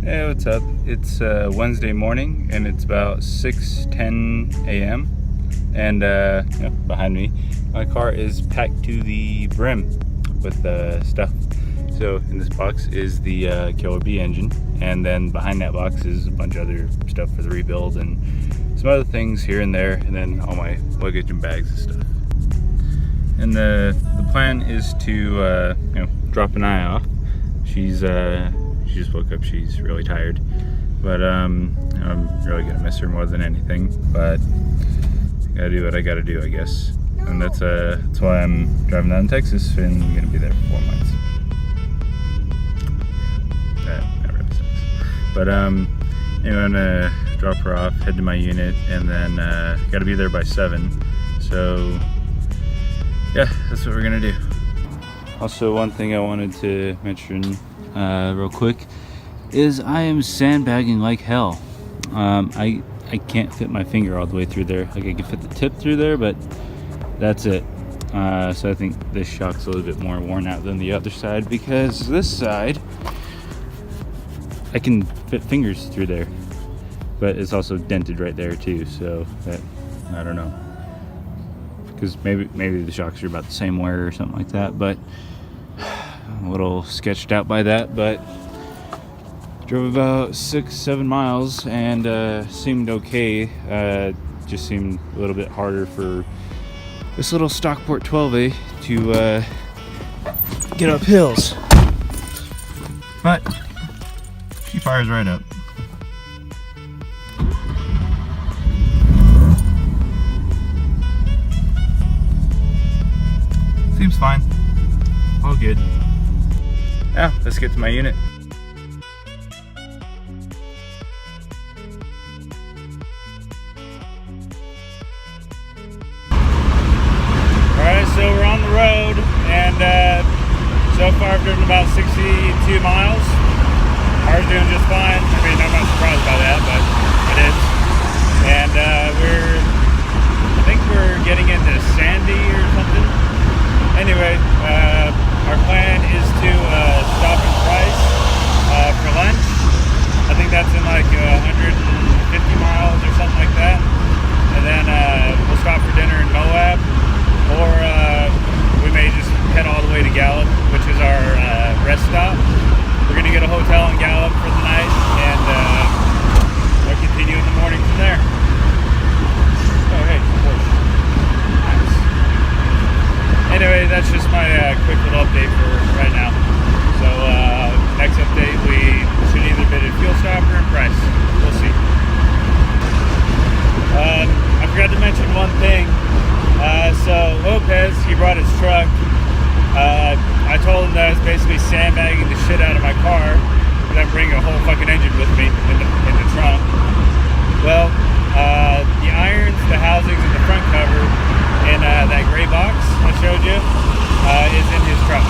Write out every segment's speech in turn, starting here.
Hey, what's up? It's Wednesday morning and it's about 6:10 a.m. and behind me, my car is packed to the brim with stuff. So in this box is the Killer B engine, and then behind that box is a bunch of other stuff for the rebuild and some other things here and there, and then all my luggage and bags and stuff. And the plan is to drop an eye off. She just woke up. She's really tired, but I'm really gonna miss her more than anything. But I gotta do what I gotta do, I guess. And that's why I'm driving down to Texas and I'm gonna be there for 4 months. That really sucks. But anyway, I'm gonna drop her off, head to my unit, and then gotta be there by 7. So yeah, that's what we're gonna do. Also, one thing I wanted to mention real quick is I am sandbagging like hell. I can't fit my finger all the way through there. Like, I can fit the tip through there, but that's it. So I think this shock's a little bit more worn out than the other side, because this side I can fit fingers through there, but it's also dented right there too. So that, I don't know, because maybe the shocks are about the same wear or something like that, but I'm a little sketched out by that. But drove about 6-7 miles and seemed okay. Just seemed a little bit harder for this little Stockport 12A to get up hills, but she fires right up. Seems fine. All good. Now, let's get to my unit. Alright, so we're on the road, and so far I've driven about 62 miles. Car's doing just fine. I mean, I'm not surprised by that, but it is. And I think we're getting into Sandy or something. Anyway, our plan is to stop in Price for lunch. I think that's in like 150 miles or something like that. And then we'll stop for dinner in Moab, or we may just head all the way to Gallup, which is our rest stop. We're gonna get a hotel in Gallup for the night, and we'll continue in the morning from there. Oh, hey, of course. Nice. Anyway, that's just my quick little update for right now. So next update, we should either be at a fuel stop or in Price. We'll see. I forgot to mention one thing. So Lopez, he brought his truck. I told him that I was basically sandbagging the shit out of my car, and I'm bringing a whole fucking engine with me in the trunk. Well, the irons, the housings, and the front cover in that gray box I showed you is in his truck.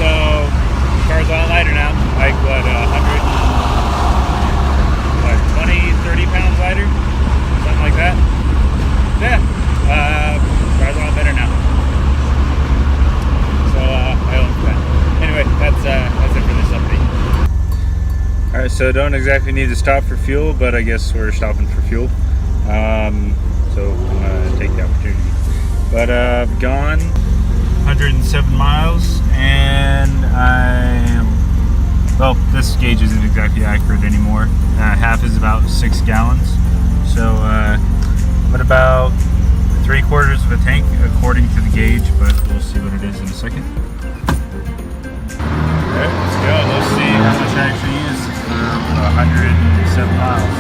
So the car's all lighter now, like what, 20, 30 pounds lighter, something like that. Yeah, car's a lot better now. So I own that. Anyway, that's it for this update. All right, so don't exactly need to stop for fuel, but I guess we're stopping for fuel. So I'm gonna take the opportunity. But I've gone 107 miles, and well, this gauge isn't exactly accurate anymore. Half is about 6 gallons. So I'm at about 3/4 of a tank according to the gauge, but we'll see what it is in a second. Alright, let's go. Let's see how much I actually used for 107 miles.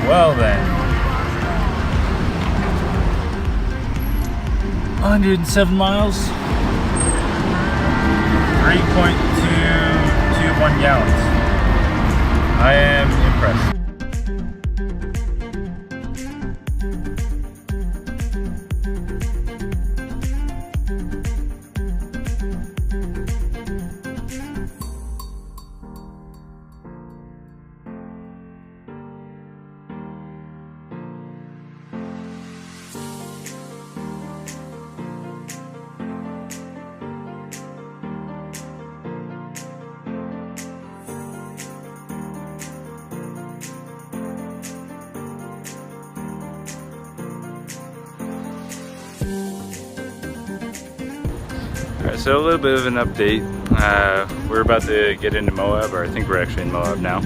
Well then, 107 miles, 3.221 gallons. I am impressed. Alright, so a little bit of an update. We're about to get into Moab, or I think we're actually in Moab now.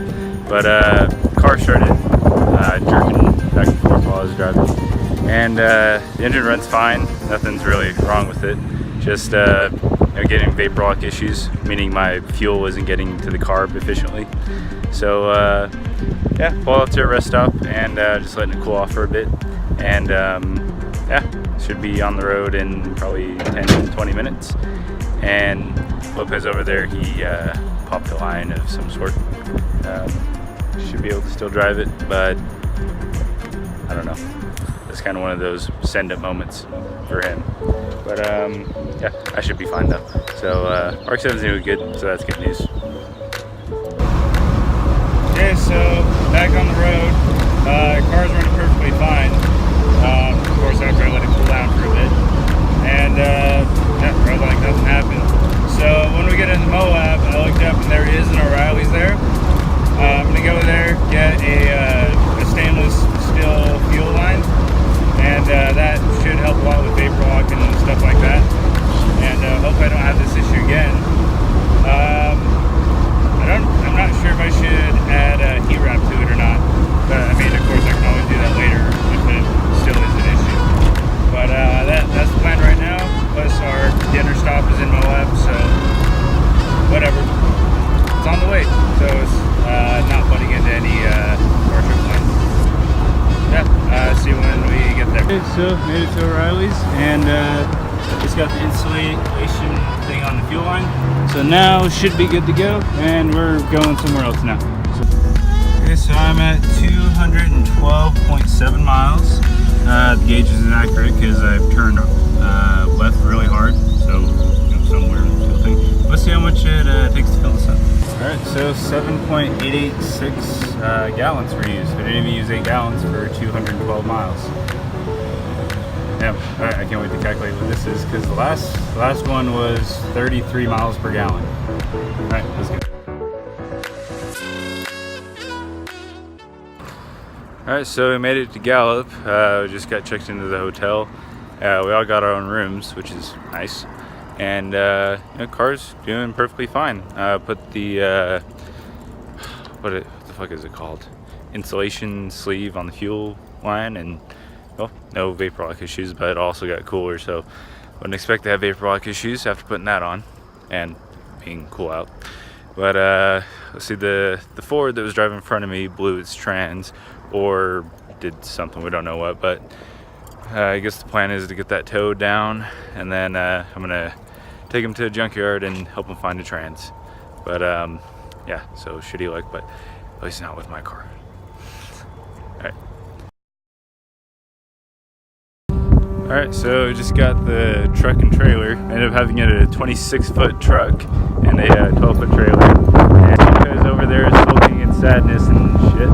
But car started jerking back and forth while I was driving. And the engine runs fine, nothing's really wrong with it. Just getting vapor lock issues, meaning my fuel isn't getting to the carb efficiently. So yeah, pulled up to a rest stop and just letting it cool off for a bit. And yeah, should be on the road in probably 10-20 minutes. And Lopez over there, he popped a line of some sort. Should be able to still drive it, but I don't know. It's kind of one of those send it moments for him. But yeah, I should be fine though. So RX-7's doing good, so that's good news. Okay, so back on the road. Car's running perfectly fine. Of course, after I let it cool down for a bit. And yeah, rather like nothing happened. So when we get into Moab, I looked up and there is an O'Reilly's there. I'm gonna go there, get a stainless steel fuel line. And that should help a lot with vapor lock and stuff like that. And hopefully I don't have this issue again. I'm not sure if I should add a heat wrap to it or not. But I mean, of course, I can always do that later if it still is an issue. But that's the plan right now. Plus our dinner stop is in Moab, so whatever. It's on the way, so it's not butting into any car trip plans. Yeah, see you when we get there. Okay, so made it to O'Reilly's and just got the installation thing on the fuel line. So now should be good to go, and we're going somewhere else now. Okay, so I'm at 212.7 miles. The gauge is inaccurate because I've turned left really hard, so somewhere in the fuel tank. Let's see how much it takes to fill this up. Alright, so 7.886 gallons were used. I didn't even use 8 gallons for 212 miles. Yeah, alright, I can't wait to calculate what this is because the last one was 33 miles per gallon. Alright, let's go. Alright, so we made it to Gallup. We just got checked into the hotel. We all got our own rooms, which is nice. And car's doing perfectly fine. Put the what the fuck is it called? Insulation sleeve on the fuel line, and well, no vapor lock issues, but it also got cooler, so wouldn't expect to have vapor lock issues after putting that on and being cool out. But let's see, the Ford that was driving in front of me blew its trans or did something, we don't know what, but I guess the plan is to get that towed down, and then I'm gonna take him to a junkyard and help him find a trans. But yeah, so shitty luck, but at least not with my car. Alright, so we just got the truck and trailer. Ended up having it a 26-foot truck and a 12-foot trailer. And Lopez over there is sulking in sadness and shit.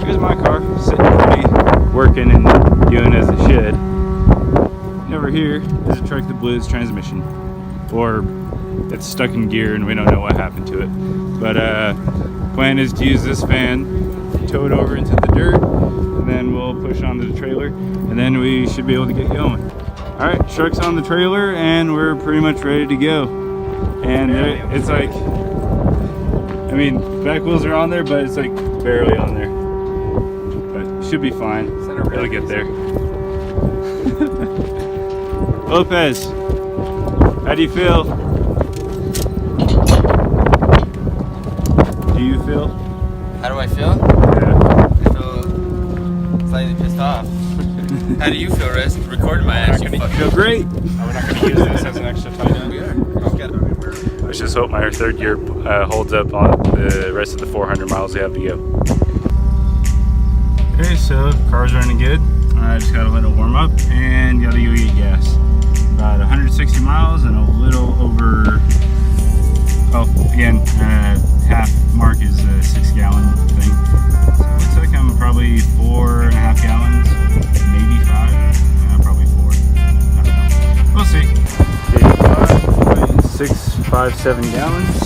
Here's my car, sitting pretty, working and doing as it should. And over here is a truck that blew its transmission. Or it's stuck in gear and we don't know what happened to it. But plan is to use this van, tow it over into the dirt, and then we'll push onto the trailer, and then we should be able to get going. All right, truck's on the trailer, and we're pretty much ready to go. And it's like, I mean, back wheels are on there, but it's like barely on there. But should be fine. It'll get there. Lopez, how do you feel? Do you feel? How do I feel? Yeah. Slightly pissed off. How do you feel, Riz? Recording my ass, you fucking feel great. We're not going to use this as an extra tie down. We are. Let's just hope my third gear holds up on the rest of the 400 miles we have to go. Okay, so car's running good. I just gotta let it warm up and gotta go get gas. About 160 miles and a little over. Oh, again, half mark is a 6-gallon thing. So it looks like I'm probably 4.5 gallons, maybe 5. Probably 4. I don't know. We'll see. Okay, 5, 7 gallons.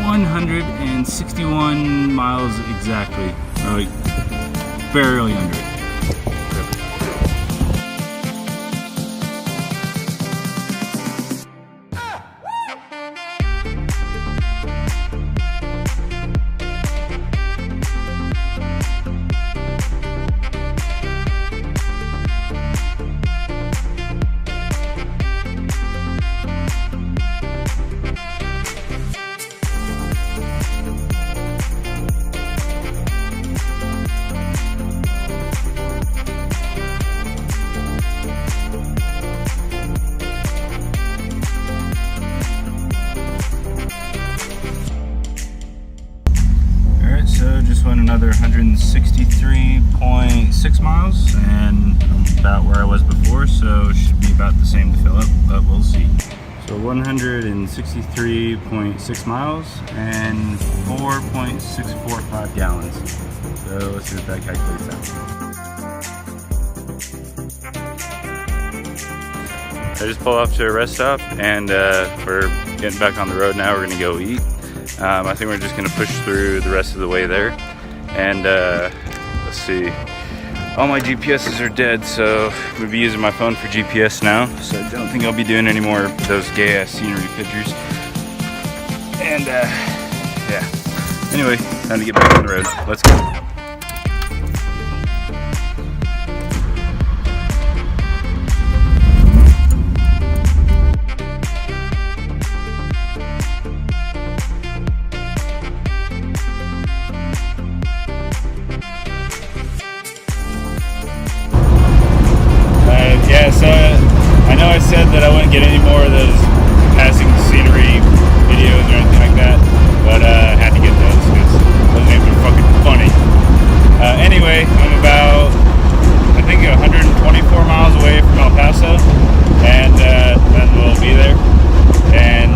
161 miles exactly. Or like barely under it. so just went another 163.6 miles, and I'm about where I was before, so should be about the same to fill up, but we'll see. So 163.6 miles and 4.645 gallons. So let's see what that calculates out. I just pulled off to a rest stop, and we're getting back on the road now. We're gonna go eat. I think we're just gonna push through the rest of the way there. And let's see. All my GPSs are dead, so I'm gonna be using my phone for GPS now. So I don't think I'll be doing any more of those gay ass scenery pictures. And yeah. Anyway, time to get back on the road. Let's go. Yeah, so I know I said that I wouldn't get any more of those passing scenery videos or anything like that, but I had to get those because those names are fucking funny. Anyway, I'm about, I think, 124 miles away from El Paso, and then we'll be there. And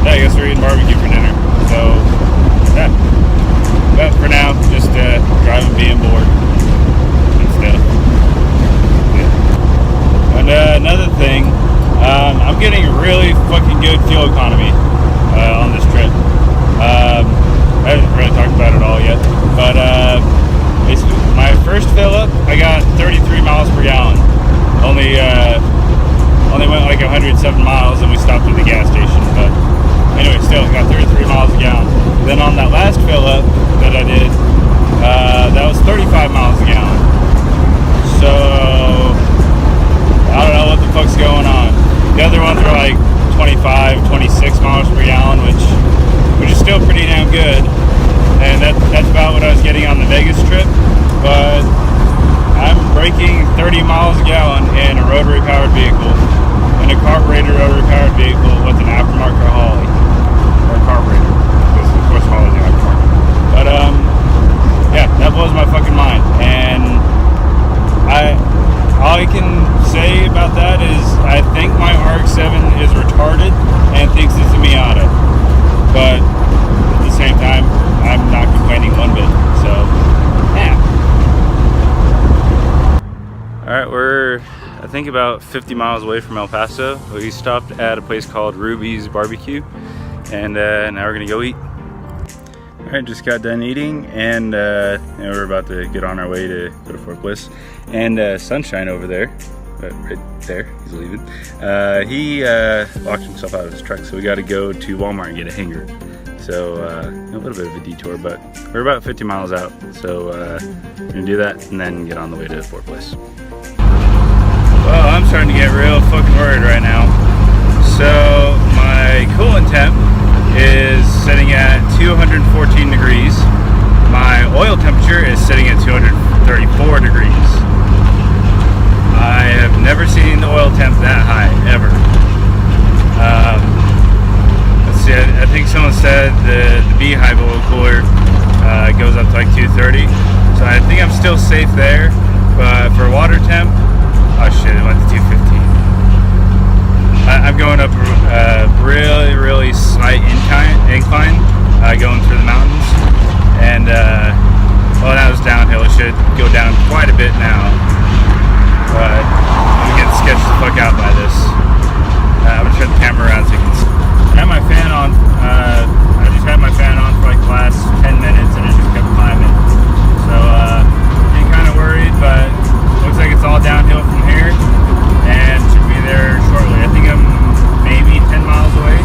yeah, I guess we're eating barbecue for dinner. So yeah, but for now, just driving, being bored and stuff. And another thing, I'm getting really fucking good fuel economy on this trip. I haven't really talked about it all yet, but basically my first fill up, I got 33 miles per gallon. Only went like 107 miles, and we stopped at the gas station. But anyway, still got 33 miles a gallon. Then on that last fill up that I did, that was 35 miles a gallon. So I don't know what the fuck's going on. The other ones were like 25, 26 miles per gallon, which is still pretty damn good. And that's about what I was getting on the Vegas trip. But I'm breaking 30 miles a gallon in a rotary powered vehicle, in a carburetor rotary powered vehicle with an aftermarket Holly, or carburetor, because of course Holly's the aftermarket. But yeah, that blows my fucking mind. And all I can say about that is I think my RX-7 is retarded and thinks it's a Miata. But at the same time, I'm not complaining one bit. So, yeah. Alright, we're I think about 50 miles away from El Paso. We stopped at a place called Ruby's Barbecue, and now we're gonna go eat. Alright, just got done eating, and we're about to get on our way to go to Fort Bliss. And Sunshine over there, right there, he's leaving. He locked himself out of his truck, so we got to go to Walmart and get a hanger. So a little bit of a detour, but we're about 50 miles out. So we're gonna do that and then get on the way to Fort Bliss. Well, I'm starting to get real fucking worried right now. So my coolant temp is sitting at 214 degrees. My oil temperature is sitting at 234 degrees. I have never seen the oil temp that high, ever. Let's see, I think someone said the Beehive oil cooler goes up to like 230. So I think I'm still safe there. But for water temp, oh shit, it went to 215. I'm going up a really, really slight incline going through the mountains. And well, that was downhill. It should go down quite a bit now. But I'm getting sketched the fuck out by this. I'm gonna turn the camera around so you can see. I had my fan on. I just had my fan on for like the last 10 minutes, and it just kept climbing. So getting kind of worried, but looks like it's all downhill from here, and should be there shortly. I think I'm maybe 10 miles away.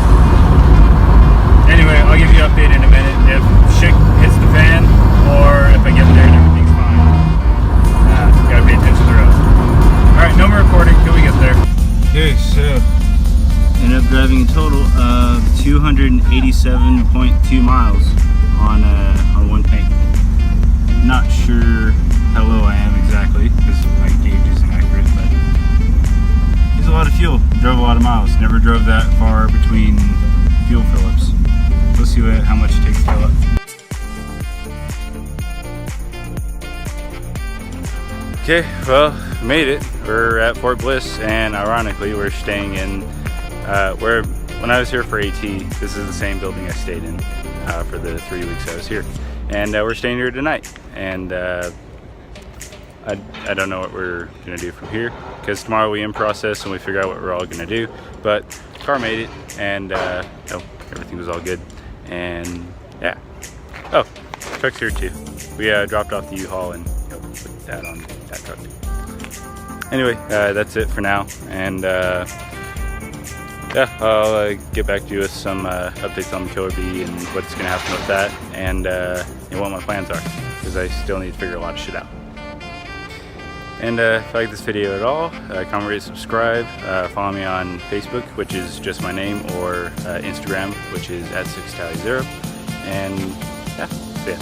Anyway, I'll give you an update in a minute if shit hits the fan, or if I get there and everything's fine. Gotta pay attention to the road. Alright, no more recording till we get there. Okay, so ended up driving a total of 287.2 miles on one tank. Not sure how low I am exactly because my gauge isn't accurate, but it's a lot of fuel. Drove a lot of miles. Never drove that far between fuel fill-ups. Let's see how much it takes to fill up. Okay, well, we made it. We're at Fort Bliss, and ironically, we're staying in when I was here for AT, this is the same building I stayed in for the 3 weeks I was here. And we're staying here tonight. And I don't know what we're gonna do from here, because tomorrow we in process and we figure out what we're all gonna do. But car made it, and everything was all good. And yeah. Oh, truck's here too. We dropped off the U-Haul and put that on that truck. Anyway, that's it for now. And yeah, I'll get back to you with some updates on the Killer Bee and what's going to happen with that, and what my plans are, because I still need to figure a lot of shit out. And if you like this video at all, comment, rate, subscribe. Follow me on Facebook, which is just my name, or Instagram, which is @6tally0. And yeah, see ya.